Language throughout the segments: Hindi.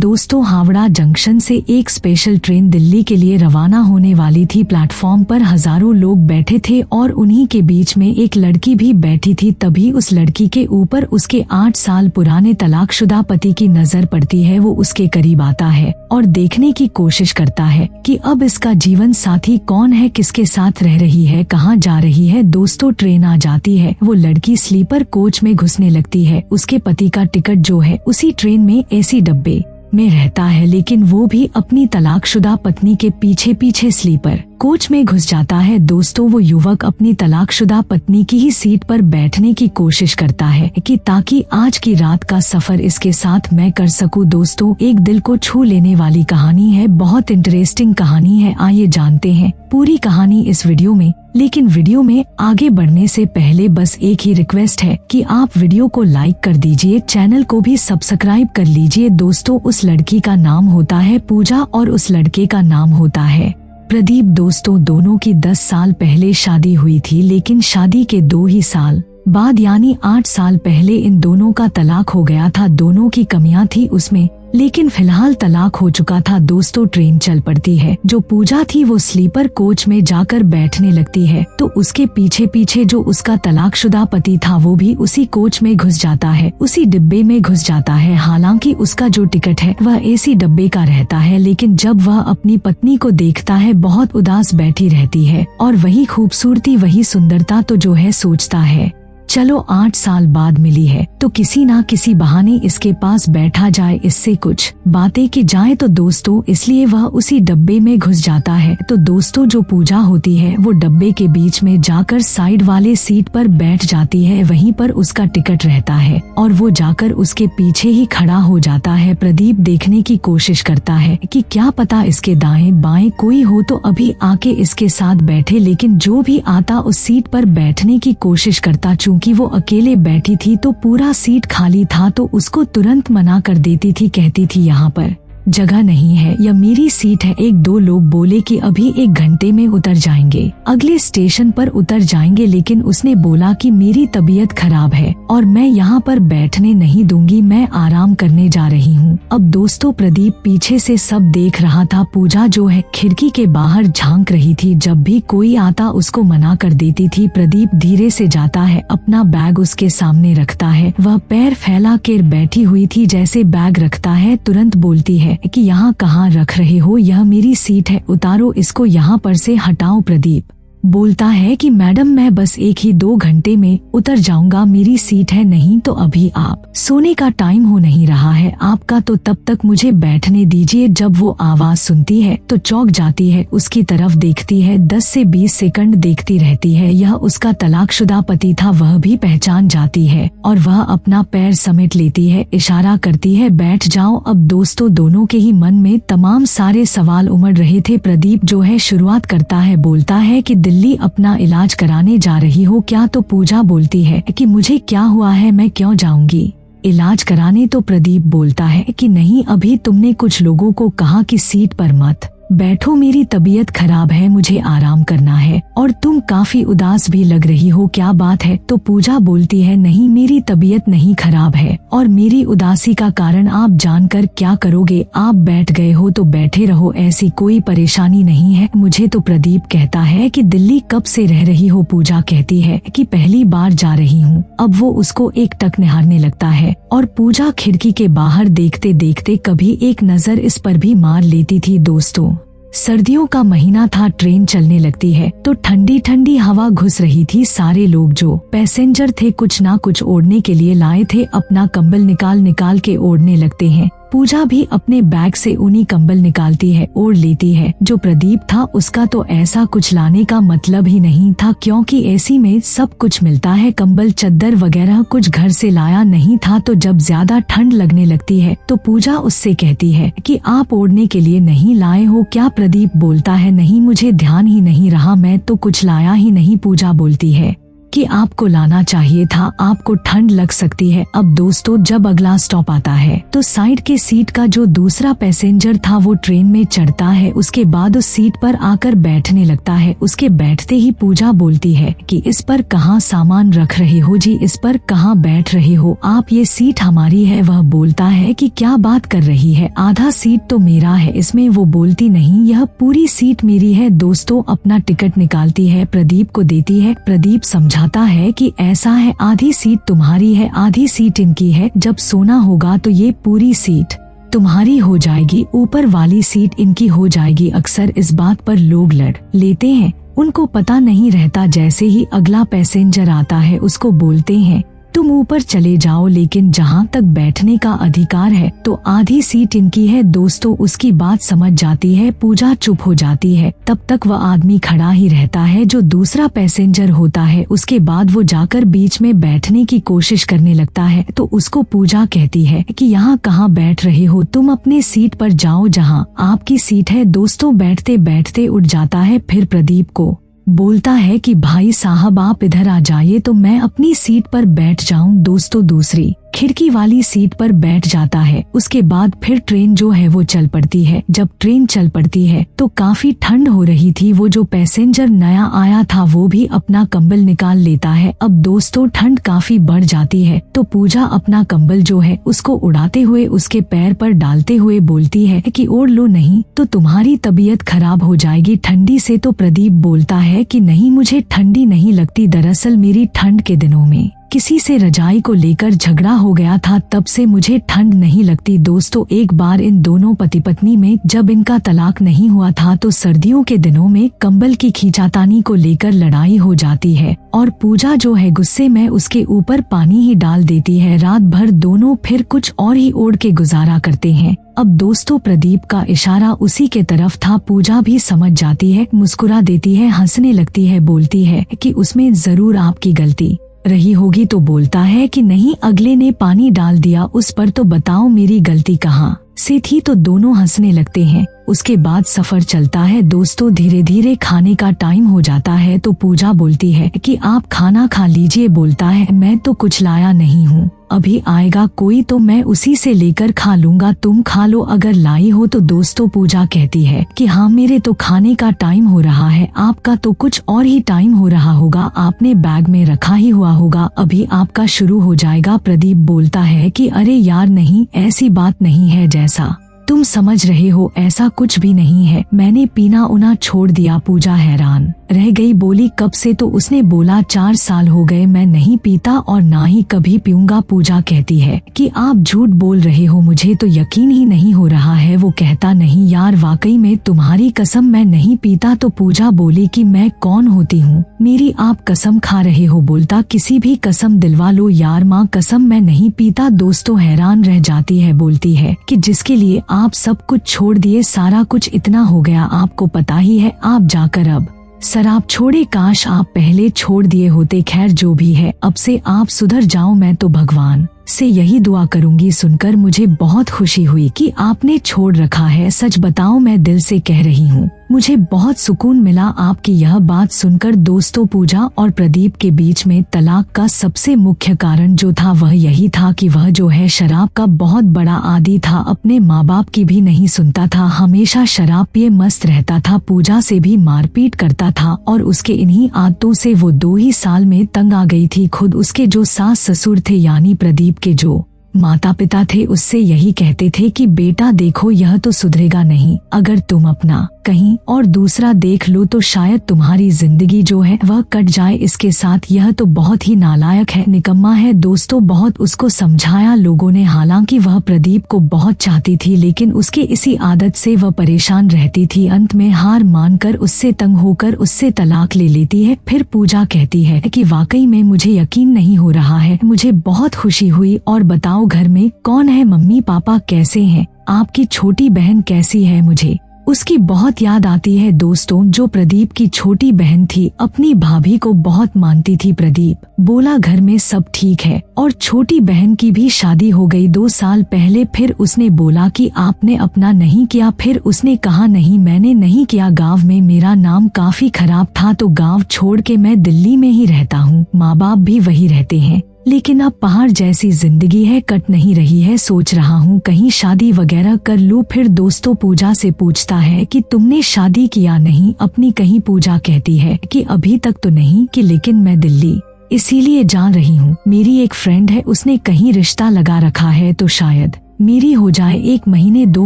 दोस्तों, हावड़ा जंक्शन से एक स्पेशल ट्रेन दिल्ली के लिए रवाना होने वाली थी। प्लेटफॉर्म पर हजारों लोग बैठे थे और उन्हीं के बीच में एक लड़की भी बैठी थी। तभी उस लड़की के ऊपर उसके 8 साल पुराने तलाकशुदा पति की नजर पड़ती है। वो उसके करीब आता है और देखने की कोशिश करता है कि अब इसका जीवन साथी कौन है, किसके साथ रह रही है, कहाँ जा रही है। दोस्तों, ट्रेन आ जाती है। वो लड़की स्लीपर कोच में घुसने लगती है। उसके पति का टिकट जो है उसी ट्रेन में एसी डब्बे में रहता है, लेकिन वो भी अपनी तलाकशुदा पत्नी के पीछे पीछे स्लीपर कोच में घुस जाता है। दोस्तों, वो युवक अपनी तलाकशुदा पत्नी की ही सीट पर बैठने की कोशिश करता है कि ताकि आज की रात का सफर इसके साथ मैं कर सकूं। दोस्तों, एक दिल को छू लेने वाली कहानी है, बहुत इंटरेस्टिंग कहानी है। आइए जानते हैं पूरी कहानी इस वीडियो में। लेकिन वीडियो में आगे बढ़ने से पहले बस एक ही रिक्वेस्ट है कि आप वीडियो को लाइक कर दीजिए, चैनल को भी सब्सक्राइब कर लीजिए। दोस्तों, उस लड़की का नाम होता है पूजा और उस लड़के का नाम होता है प्रदीप। दोस्तों, दोनों की 10 साल पहले शादी हुई थी, लेकिन शादी के 2 ही साल बाद यानी 8 साल पहले इन दोनों का तलाक हो गया था। दोनों की कमियां थी उसमें, लेकिन फिलहाल तलाक हो चुका था। दोस्तों, ट्रेन चल पड़ती है। जो पूजा थी वो स्लीपर कोच में जाकर बैठने लगती है, तो उसके पीछे पीछे जो उसका तलाकशुदा पति था वो भी उसी कोच में घुस जाता है, उसी डिब्बे में घुस जाता है। हालांकि उसका जो टिकट है वह एसी डब्बे का रहता है, लेकिन जब वह अपनी पत्नी को देखता है बहुत उदास बैठी रहती है और वही खूबसूरती वही सुंदरता तो जो है सोचता है चलो 8 साल बाद मिली है तो किसी ना किसी बहाने इसके पास बैठा जाए, इससे कुछ बातें की जाए। तो दोस्तों, इसलिए वह उसी डब्बे में घुस जाता है। तो दोस्तों, जो पूजा होती है वो डब्बे के बीच में जाकर साइड वाले सीट पर बैठ जाती है। वहीं पर उसका टिकट रहता है और वो जाकर उसके पीछे ही खड़ा हो जाता है। प्रदीप देखने की कोशिश करता है कि क्या पता इसके दाएं बाएं कोई हो तो अभी आके इसके साथ बैठे, लेकिन जो भी आता उस सीट पर बैठने की कोशिश करता। कि वो अकेले बैठी थी तो पूरा सीट खाली था, तो उसको तुरंत मना कर देती थी, कहती थी यहाँ पर जगह नहीं है, यह मेरी सीट है। 1-2 लोग बोले कि अभी 1 घंटे में उतर जाएंगे, अगले स्टेशन पर उतर जाएंगे, लेकिन उसने बोला कि मेरी तबीयत खराब है और मैं यहाँ पर बैठने नहीं दूंगी, मैं आराम करने जा रही हूँ। अब दोस्तों, प्रदीप पीछे से सब देख रहा था। पूजा जो है खिड़की के बाहर झांक रही थी, जब भी कोई आता उसको मना कर देती थी। प्रदीप धीरे से जाता है, अपना बैग उसके सामने रखता है। वह पैर फैला कर बैठी हुई थी, जैसे बैग रखता है तुरंत बोलती है कि यहाँ कहाँ रख रहे हो, यह मेरी सीट है, उतारो इसको यहाँ पर से हटाओ। प्रदीप बोलता है कि मैडम मैं बस 1-2 घंटे में उतर जाऊंगा, मेरी सीट है, नहीं तो अभी आप सोने का टाइम हो नहीं रहा है आपका, तो तब तक मुझे बैठने दीजिए। जब वो आवाज सुनती है तो चौंक जाती है, उसकी तरफ देखती है, 10 से 20 सेकंड देखती रहती है। यह उसका तलाकशुदा पति था, वह भी पहचान जाती है और वह अपना पैर समेट लेती है, इशारा करती है बैठ जाओ। अब दोस्तों, दोनों के ही मन में तमाम सारे सवाल उमड़ रहे थे। प्रदीप जो है शुरुआत करता है, बोलता है कि दिल्ली अपना इलाज कराने जा रही हो क्या? तो पूजा बोलती है कि मुझे क्या हुआ है, मैं क्यों जाऊंगी इलाज कराने? तो प्रदीप बोलता है कि नहीं, अभी तुमने कुछ लोगों को कहा कि सीट पर मत बैठो, मेरी तबीयत खराब है, मुझे आराम करना है और तुम काफी उदास भी लग रही हो, क्या बात है? तो पूजा बोलती है नहीं, मेरी तबीयत नहीं खराब है और मेरी उदासी का कारण आप जानकर क्या करोगे? आप बैठ गए हो तो बैठे रहो, ऐसी कोई परेशानी नहीं है मुझे। तो प्रदीप कहता है कि दिल्ली कब से रह रही हो? पूजा कहती है कि पहली बार जा रही हूँ। अब वो उसको एकटक निहारने लगता है और पूजा खिड़की के बाहर देखते देखते कभी एक नजर इस पर भी मार लेती थी। दोस्तों, सर्दियों का महीना था, ट्रेन चलने लगती है तो ठंडी ठंडी हवा घुस रही थी। सारे लोग जो पैसेंजर थे कुछ ना कुछ ओढ़ने के लिए लाए थे, अपना कंबल निकाल निकाल के ओढ़ने लगते हैं। पूजा भी अपने बैग से ऊनी कंबल निकालती है, ओढ़ लेती है। जो प्रदीप था उसका तो ऐसा कुछ लाने का मतलब ही नहीं था, क्योंकि एसी में सब कुछ मिलता है, कंबल चद्दर वगैरह कुछ घर से लाया नहीं था। तो जब ज्यादा ठंड लगने लगती है तो पूजा उससे कहती है कि आप ओढ़ने के लिए नहीं लाए हो क्या? प्रदीप बोलता है नहीं, मुझे ध्यान ही नहीं रहा, मैं तो कुछ लाया ही नहीं। पूजा बोलती है कि आपको लाना चाहिए था, आपको ठंड लग सकती है। अब दोस्तों जब अगला स्टॉप आता है तो साइड के सीट का जो दूसरा पैसेंजर था वो ट्रेन में चढ़ता है, उसके बाद उस सीट पर आकर बैठने लगता है। उसके बैठते ही पूजा बोलती है कि इस पर कहाँ सामान रख रहे हो जी, इस पर कहाँ बैठ रहे हो आप, ये सीट हमारी है। वह बोलता है कि क्या बात कर रही है, आधा सीट तो मेरा है इसमें। वो बोलती नहीं, यह पूरी सीट मेरी है। दोस्तों अपना टिकट निकालती है, प्रदीप को देती है। प्रदीप समझाता है कि ऐसा है, आधी सीट तुम्हारी है, आधी सीट इनकी है। जब सोना होगा तो ये पूरी सीट तुम्हारी हो जाएगी, ऊपर वाली सीट इनकी हो जाएगी। अक्सर इस बात पर लोग लड़ लेते हैं, उनको पता नहीं रहता। जैसे ही अगला पैसेंजर आता है उसको बोलते हैं तुम ऊपर चले जाओ, लेकिन जहाँ तक बैठने का अधिकार है तो आधी सीट इनकी है। दोस्तों उसकी बात समझ जाती है, पूजा चुप हो जाती है। तब तक वह आदमी खड़ा ही रहता है जो दूसरा पैसेंजर होता है। उसके बाद वो जाकर बीच में बैठने की कोशिश करने लगता है तो उसको पूजा कहती है कि यहाँ कहाँ बैठ रहे हो, तुम अपने सीट पर जाओ जहाँ आपकी सीट है। दोस्तों बैठते बैठते उठ जाता है, फिर प्रदीप को बोलता है कि भाई साहब आप इधर आ जाइए तो मैं अपनी सीट पर बैठ जाऊं। दोस्तों दूसरी खिड़की वाली सीट पर बैठ जाता है। उसके बाद फिर ट्रेन जो है वो चल पड़ती है। जब ट्रेन चल पड़ती है तो काफी ठंड हो रही थी। वो जो पैसेंजर नया आया था वो भी अपना कंबल निकाल लेता है। अब दोस्तों ठंड काफी बढ़ जाती है तो पूजा अपना कंबल जो है उसको उड़ाते हुए उसके पैर पर डालते हुए बोलती है कि ओढ़ लो, नहीं तो तुम्हारी तबीयत खराब हो जाएगी ठंडी से। तो प्रदीप बोलता है कि नहीं, मुझे ठंडी नहीं लगती, दरअसल मेरी ठंड के दिनों में किसी से रजाई को लेकर झगड़ा हो गया था, तब से मुझे ठंड नहीं लगती। दोस्तों एक बार इन दोनों पति पत्नी में जब इनका तलाक नहीं हुआ था तो सर्दियों के दिनों में कंबल की खींचातानी को लेकर लड़ाई हो जाती है और पूजा जो है गुस्से में उसके ऊपर पानी ही डाल देती है। रात भर दोनों फिर कुछ और ही ओढ़ के गुजारा करते हैं। अब दोस्तों प्रदीप का इशारा उसी के तरफ था। पूजा भी समझ जाती है, मुस्कुरा देती है, हंसने लगती है, बोलती है कि उसमें जरूर आपकी गलती रही होगी। तो बोलता है कि नहीं, अगले ने पानी डाल दिया उस पर, तो बताओ मेरी गलती कहाँ से थी। तो दोनों हंसने लगते हैं। उसके बाद सफर चलता है। दोस्तों धीरे धीरे खाने का टाइम हो जाता है तो पूजा बोलती है कि आप खाना खा लीजिए। बोलता है मैं तो कुछ लाया नहीं हूँ, अभी आएगा कोई तो मैं उसी से लेकर खा लूंगा, तुम खा लो अगर लाई हो तो। दोस्तों पूजा कहती है कि हाँ, मेरे तो खाने का टाइम हो रहा है, आपका तो कुछ और ही टाइम हो रहा होगा, आपने बैग में रखा ही हुआ होगा, अभी आपका शुरू हो जाएगा। प्रदीप बोलता है कि अरे यार नहीं, ऐसी बात नहीं है, जैसा तुम समझ रहे हो ऐसा कुछ भी नहीं है, मैंने पीना उना छोड़ दिया। पूजा हैरान रह गई, बोली कब से? तो उसने बोला 4 साल हो गए मैं नहीं पीता और ना ही कभी पीऊंगा। पूजा कहती है कि आप झूठ बोल रहे हो, मुझे तो यकीन ही नहीं हो रहा है। वो कहता नहीं यार, वाकई में तुम्हारी कसम मैं नहीं पीता। तो पूजा बोली कि मैं कौन होती हूँ मेरी आप कसम खा रहे हो? बोलता किसी भी कसम दिलवा लो यार, माँ कसम मैं नहीं पीता। दोस्तों हैरान रह जाती है, बोलती है कि जिसके लिए आप सब कुछ छोड़ दिए, सारा कुछ इतना हो गया, आपको पता ही है, आप जाकर अब शराब छोड़े, काश आप पहले छोड़ दिए होते। खैर जो भी है, अब से आप सुधर जाओ, मैं तो भगवान से यही दुआ करूंगी। सुनकर मुझे बहुत खुशी हुई कि आपने छोड़ रखा है, सच बताओ मैं दिल से कह रही हूँ, मुझे बहुत सुकून मिला आपकी यह बात सुनकर। दोस्तों पूजा और प्रदीप के बीच में तलाक का सबसे मुख्य कारण जो था वह यही था कि वह जो है शराब का बहुत बड़ा आदी था, अपने माँ बाप की भी नहीं सुनता था, हमेशा शराब पिए मस्त रहता था, पूजा से भी मारपीट करता था और उसके इन्हीं आदतों से वो 2 ही साल में तंग आ गई थी। खुद उसके जो सास ससुर थे यानी प्रदीप के जो माता पिता थे उससे यही कहते थे कि बेटा देखो यह तो सुधरेगा नहीं, अगर तुम अपना कहीं और दूसरा देख लो तो शायद तुम्हारी जिंदगी जो है वह कट जाए इसके साथ, यह तो बहुत ही नालायक है, निकम्मा है। दोस्तों बहुत उसको समझाया लोगों ने, हालांकि वह प्रदीप को बहुत चाहती थी लेकिन उसके इसी आदत से वह परेशान रहती थी। अंत में हार मानकर उससे तंग होकर उससे तलाक ले लेती है। फिर पूजा कहती है कि वाकई में मुझे यकीन नहीं हो रहा है, मुझे बहुत खुशी हुई। और बताओ घर में कौन है, मम्मी पापा कैसे हैं, आपकी छोटी बहन कैसी है? मुझे उसकी बहुत याद आती है दोस्तों, जो प्रदीप की छोटी बहन थी, अपनी भाभी को बहुत मानती थी। प्रदीप बोला घर में सब ठीक है और छोटी बहन की भी शादी हो गई 2 साल पहले। फिर उसने बोला कि आपने अपना नहीं किया। फिर उसने कहा नहीं, मैंने नहीं किया। गांव में मेरा नाम काफी खराब था तो गांव छोड़ के मैं दिल्ली में ही रहता हूँ। माँ बाप भी वही रहते हैं, लेकिन अब पहाड़ जैसी जिंदगी है, कट नहीं रही है। सोच रहा हूँ कहीं शादी वगैरह कर लूँ। फिर दोस्तों पूजा से पूछता है कि तुमने शादी किया नहीं अपनी? कहीं पूजा कहती है कि अभी तक तो नहीं कि, लेकिन मैं दिल्ली इसीलिए जान रही हूँ। मेरी एक फ्रेंड है, उसने कहीं रिश्ता लगा रखा है तो शायद मेरी हो जाए 1 महीने 2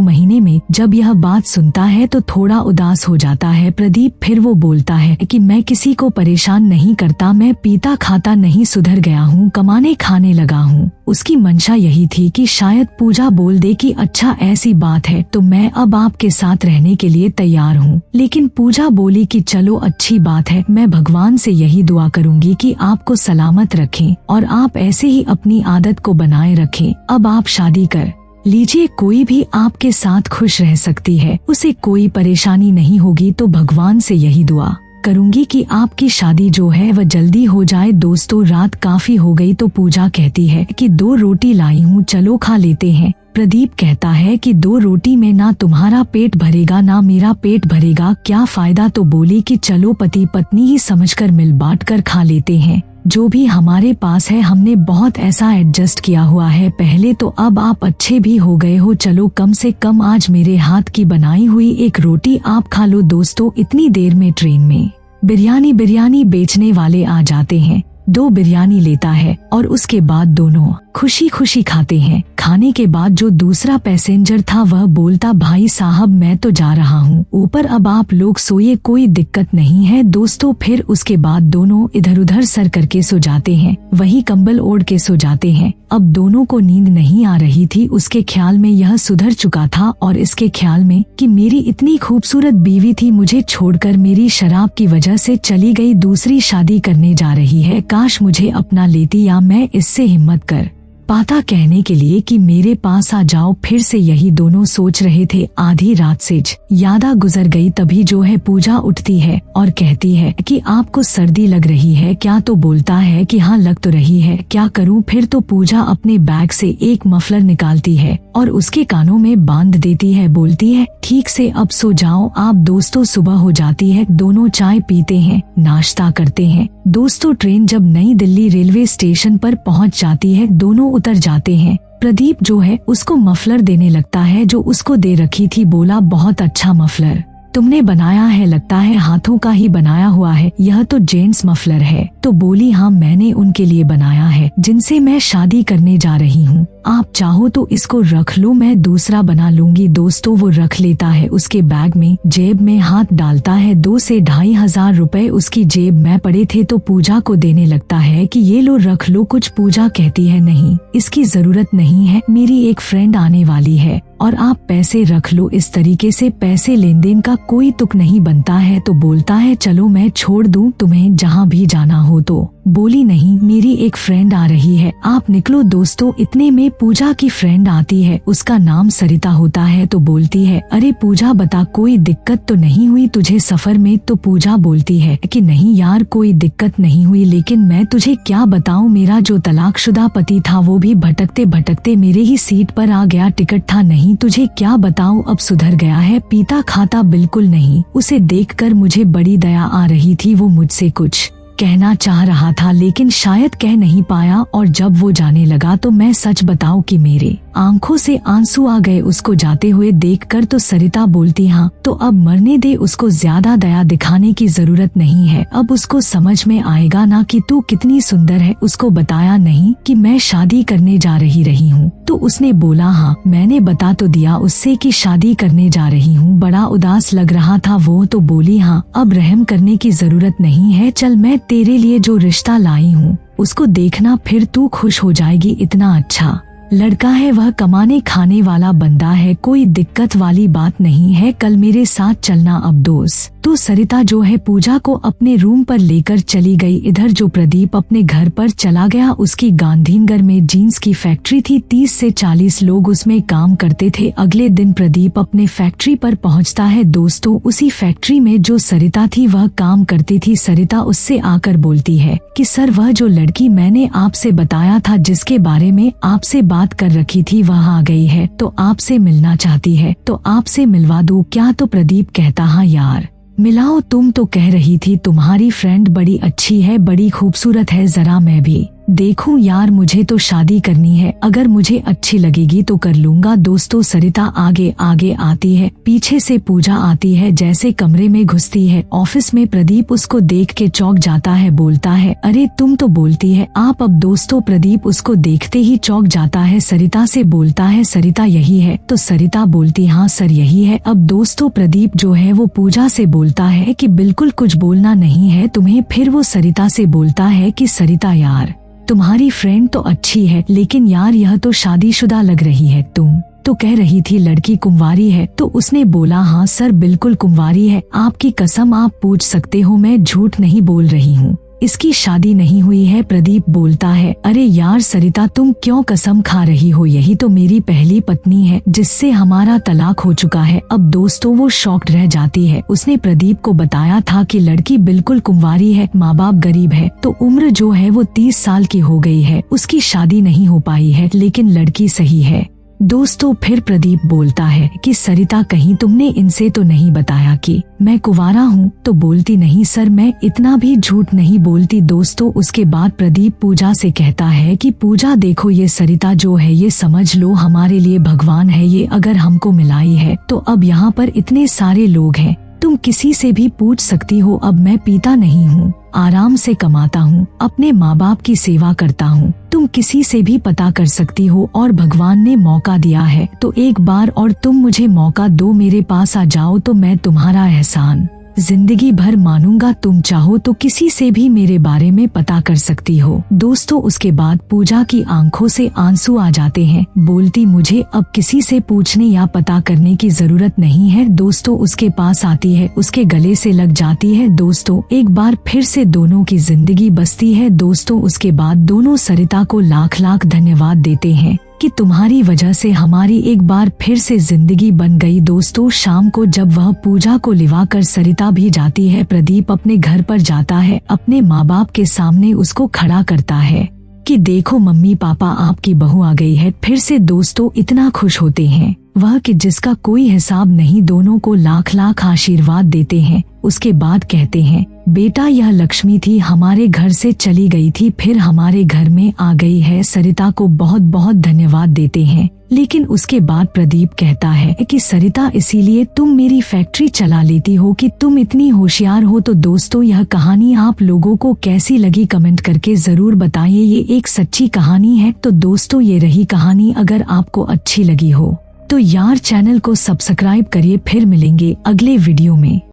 महीने में। जब यह बात सुनता है तो थोड़ा उदास हो जाता है प्रदीप। फिर वो बोलता है कि मैं किसी को परेशान नहीं करता, मैं पीता खाता नहीं, सुधर गया हूँ, कमाने खाने लगा हूँ। उसकी मंशा यही थी कि शायद पूजा बोल दे कि अच्छा ऐसी बात है तो मैं अब आपके साथ रहने के लिए तैयार हूँ। लेकिन पूजा बोली कि चलो अच्छी बात है, मैं भगवान से यही दुआ करूँगी कि आपको सलामत रखें और आप ऐसे ही अपनी आदत को बनाए रखें। अब आप शादी कर लीजिए, कोई भी आपके साथ खुश रह सकती है, उसे कोई परेशानी नहीं होगी। तो भगवान से यही दुआ करूंगी कि आपकी शादी जो है वह जल्दी हो जाए। दोस्तों रात काफी हो गई तो पूजा कहती है कि 2 रोटी लाई हूँ, चलो खा लेते हैं। प्रदीप कहता है कि 2 रोटी में ना तुम्हारा पेट भरेगा ना मेरा पेट भरेगा, क्या फायदा? तो बोली कि चलो पति पत्नी ही समझकर मिल बांट कर खा लेते हैं, जो भी हमारे पास है हमने बहुत ऐसा एडजस्ट किया हुआ है पहले, तो अब आप अच्छे भी हो गए हो, चलो कम से कम आज मेरे हाथ की बनाई हुई 1 रोटी आप खा लो। दोस्तों इतनी देर में ट्रेन में बिरयानी बेचने वाले आ जाते हैं। 2 बिरयानी लेता है और उसके बाद दोनों खुशी खुशी खाते हैं। खाने के बाद जो दूसरा पैसेंजर था वह बोलता भाई साहब मैं तो जा रहा हूँ ऊपर, अब आप लोग सोइए, कोई दिक्कत नहीं है। दोस्तों फिर उसके बाद दोनों इधर उधर सर करके सो जाते हैं, वही कंबल ओढ़ के सो जाते हैं। अब दोनों को नींद नहीं आ रही थी, उसके ख्याल में यह सुधर चुका था और इसके ख्याल में कि मेरी इतनी खूबसूरत बीवी थी, मुझे छोड़कर मेरी शराब की वजह से चली गई, दूसरी शादी करने जा रही है, काश मुझे अपना लेती या मैं इससे हिम्मत कर पाता कहने के लिए कि मेरे पास आ जाओ। फिर से यही दोनों सोच रहे थे। आधी रात से यादा गुजर गई, तभी जो है पूजा उठती है और कहती है कि आपको सर्दी लग रही है क्या? तो बोलता है कि हाँ लग तो रही है, क्या करूँ? फिर तो पूजा अपने बैग से एक मफलर निकालती है और उसके कानों में बांध देती है, बोलती है ठीक से अब सो जाओ आप। दोस्तों सुबह हो जाती है, दोनों चाय पीते हैं, नाश्ता करते हैं। दोस्तों ट्रेन जब नई दिल्ली रेलवे स्टेशन पर पहुंच जाती है, दोनों उतर जाते हैं। प्रदीप जो है उसको मफलर देने लगता है जो उसको दे रखी थी। बोला बहुत अच्छा मफलर तुमने बनाया है, लगता है हाथों का ही बनाया हुआ है, यह तो जेंट्स मफलर है। तो बोली हाँ मैंने उनके लिए बनाया है जिनसे मैं शादी करने जा रही हूँ, आप चाहो तो इसको रख लो, मैं दूसरा बना लूंगी। दोस्तों वो रख लेता है, उसके बैग में जेब में हाथ डालता है, 2 से 2,500 रुपए उसकी जेब में पड़े थे तो पूजा को देने लगता है कि ये लो रख लो कुछ। पूजा कहती है नहीं इसकी जरूरत नहीं है, मेरी एक फ्रेंड आने वाली है और आप पैसे रख लो, इस तरीके से पैसे लेन देन का कोई तुक नहीं बनता है। तो बोलता है चलो मैं छोड़ दूं तुम्हें जहाँ भी जाना हो। तो बोली नहीं मेरी एक फ्रेंड आ रही है, आप निकलो। दोस्तों इतने में पूजा की फ्रेंड आती है, उसका नाम सरिता होता है। तो बोलती है अरे पूजा बता कोई दिक्कत तो नहीं हुई तुझे सफर में? तो पूजा बोलती है कि नहीं यार कोई दिक्कत नहीं हुई, लेकिन मैं तुझे क्या बताऊं, मेरा जो तलाकशुदा पति था वो भी भटकते भटकते मेरे ही सीट पर आ गया, टिकट था नहीं, तुझे क्या बताऊं अब सुधर गया है, पीता खाता बिल्कुल नहीं। उसे देखकर मुझे बड़ी दया आ रही थी, वो मुझसे कुछ कहना चाह रहा था लेकिन शायद कह नहीं पाया, और जब वो जाने लगा तो मैं सच बताऊं कि मेरे आंखों से आंसू आ गए उसको जाते हुए देखकर। तो सरिता बोलती हाँ तो अब मरने दे, उसको ज्यादा दया दिखाने की जरूरत नहीं है, अब उसको समझ में आएगा ना कि तू कितनी सुंदर है। उसको बताया नहीं कि मैं शादी करने जा रही हूँ। तो उसने बोला हाँ मैंने बता तो दिया उससे कि शादी करने जा रही हूँ। बड़ा उदास लग रहा था वो, तो बोली हाँ अब रहम करने की जरूरत नहीं है, चल मैं तेरे लिए जो रिश्ता लाई हूँ उसको देखना, फिर तू खुश हो जाएगी, इतना अच्छा लड़का है वह कमाने खाने वाला बंदा है, कोई दिक्कत वाली बात नहीं है, कल मेरे साथ चलना अब दोस्त। तो सरिता जो है पूजा को अपने रूम पर लेकर चली गई। इधर जो प्रदीप अपने घर पर चला गया, उसकी गांधीनगर में जीन्स की फैक्ट्री थी, 30 से 40 लोग उसमें काम करते थे। अगले दिन प्रदीप अपने फैक्ट्री पर पहुंचता है। दोस्तों उसी फैक्ट्री में जो सरिता थी वह काम करती थी। सरिता उससे आकर बोलती है कि सर वह जो लड़की मैंने आपसे बताया था, जिसके बारे में आपसे बात कर रखी थी, वह आ गई है, तो आपसे मिलना चाहती है, तो आपसे मिलवा दूं क्या? तो प्रदीप कहता हाँ यार मिलाओ, तुम तो कह रही थी तुम्हारी फ्रेंड बड़ी अच्छी है, बड़ी खूबसूरत है, जरा मैं भी देखूं यार, मुझे तो शादी करनी है, अगर मुझे अच्छी लगेगी तो कर लूंगा। दोस्तों सरिता आगे आगे आती है, पीछे से पूजा आती है, जैसे कमरे में घुसती है ऑफिस में। प्रदीप उसको देख के चौंक जाता है, बोलता है अरे तुम तो बोलती है आप अब। दोस्तों प्रदीप उसको देखते ही चौंक जाता है, सरिता से बोलता है सरिता यही है? तो सरिता बोलती हाँ सर यही है। अब दोस्तों प्रदीप जो है वो पूजा से बोलता है कि बिल्कुल कुछ बोलना नहीं है तुम्हें। फिर वो सरिता से बोलता है कि सरिता यार तुम्हारी फ्रेंड तो अच्छी है, लेकिन यार यह तो शादीशुदा लग रही है, तुम तो कह रही थी लड़की कुंवारी है। तो उसने बोला हाँ सर बिल्कुल कुंवारी है, आपकी कसम आप पूछ सकते हो, मैं झूठ नहीं बोल रही हूँ, इसकी शादी नहीं हुई है। प्रदीप बोलता है अरे यार सरिता तुम क्यों कसम खा रही हो, यही तो मेरी पहली पत्नी है जिससे हमारा तलाक हो चुका है। अब दोस्तों वो शॉक्ड रह जाती है। उसने प्रदीप को बताया था कि लड़की बिल्कुल कुंवारी है, माँ बाप गरीब है, तो उम्र जो है वो 30 साल की हो गई है, उसकी शादी नहीं हो पाई है, लेकिन लड़की सही है। दोस्तों फिर प्रदीप बोलता है कि सरिता कहीं तुमने इनसे तो नहीं बताया कि मैं कुंवारा हूँ? तो बोलती नहीं सर मैं इतना भी झूठ नहीं बोलती। दोस्तों उसके बाद प्रदीप पूजा से कहता है कि पूजा देखो ये सरिता जो है ये समझ लो हमारे लिए भगवान है, ये अगर हमको मिलाई है तो अब यहाँ पर इतने सारे लोग हैं, तुम किसी से भी पूछ सकती हो। अब मैं पीता नहीं हूँ, आराम से कमाता हूँ, अपने माँ बाप की सेवा करता हूँ, तुम किसी से भी पता कर सकती हो, और भगवान ने मौका दिया है तो एक बार और तुम मुझे मौका दो, मेरे पास आ जाओ तो मैं तुम्हारा एहसान जिंदगी भर मानूंगा, तुम चाहो तो किसी से भी मेरे बारे में पता कर सकती हो। दोस्तों उसके बाद पूजा की आंखों से आंसू आ जाते हैं, बोलती मुझे अब किसी से पूछने या पता करने की जरूरत नहीं है। दोस्तों उसके पास आती है, उसके गले से लग जाती है। दोस्तों एक बार फिर से दोनों की जिंदगी बसती है। दोस्तों उसके बाद दोनों सरिता को लाख लाख धन्यवाद देते हैं कि तुम्हारी वजह से हमारी एक बार फिर से जिंदगी बन गई। दोस्तों शाम को जब वह पूजा को लिवा कर सरिता भी जाती है, प्रदीप अपने घर पर जाता है, अपने माँ बाप के सामने उसको खड़ा करता है कि देखो मम्मी पापा आपकी बहू आ गई है। फिर से दोस्तों इतना खुश होते हैं वह कि जिसका कोई हिसाब नहीं। दोनों को लाख लाख आशीर्वाद देते हैं। उसके बाद कहते हैं बेटा यह लक्ष्मी थी, हमारे घर से चली गई थी, फिर हमारे घर में आ गई है। सरिता को बहुत बहुत धन्यवाद देते हैं। लेकिन उसके बाद प्रदीप कहता है कि सरिता इसीलिए तुम मेरी फैक्ट्री चला लेती हो कि तुम इतनी होशियार हो। तो दोस्तों यह कहानी आप लोगों को कैसी लगी कमेंट करके जरूर बताइए, ये एक सच्ची कहानी है। तो दोस्तों ये रही कहानी, अगर आपको अच्छी लगी हो तो यार चैनल को सब्सक्राइब करिए। फिर मिलेंगे अगले वीडियो में।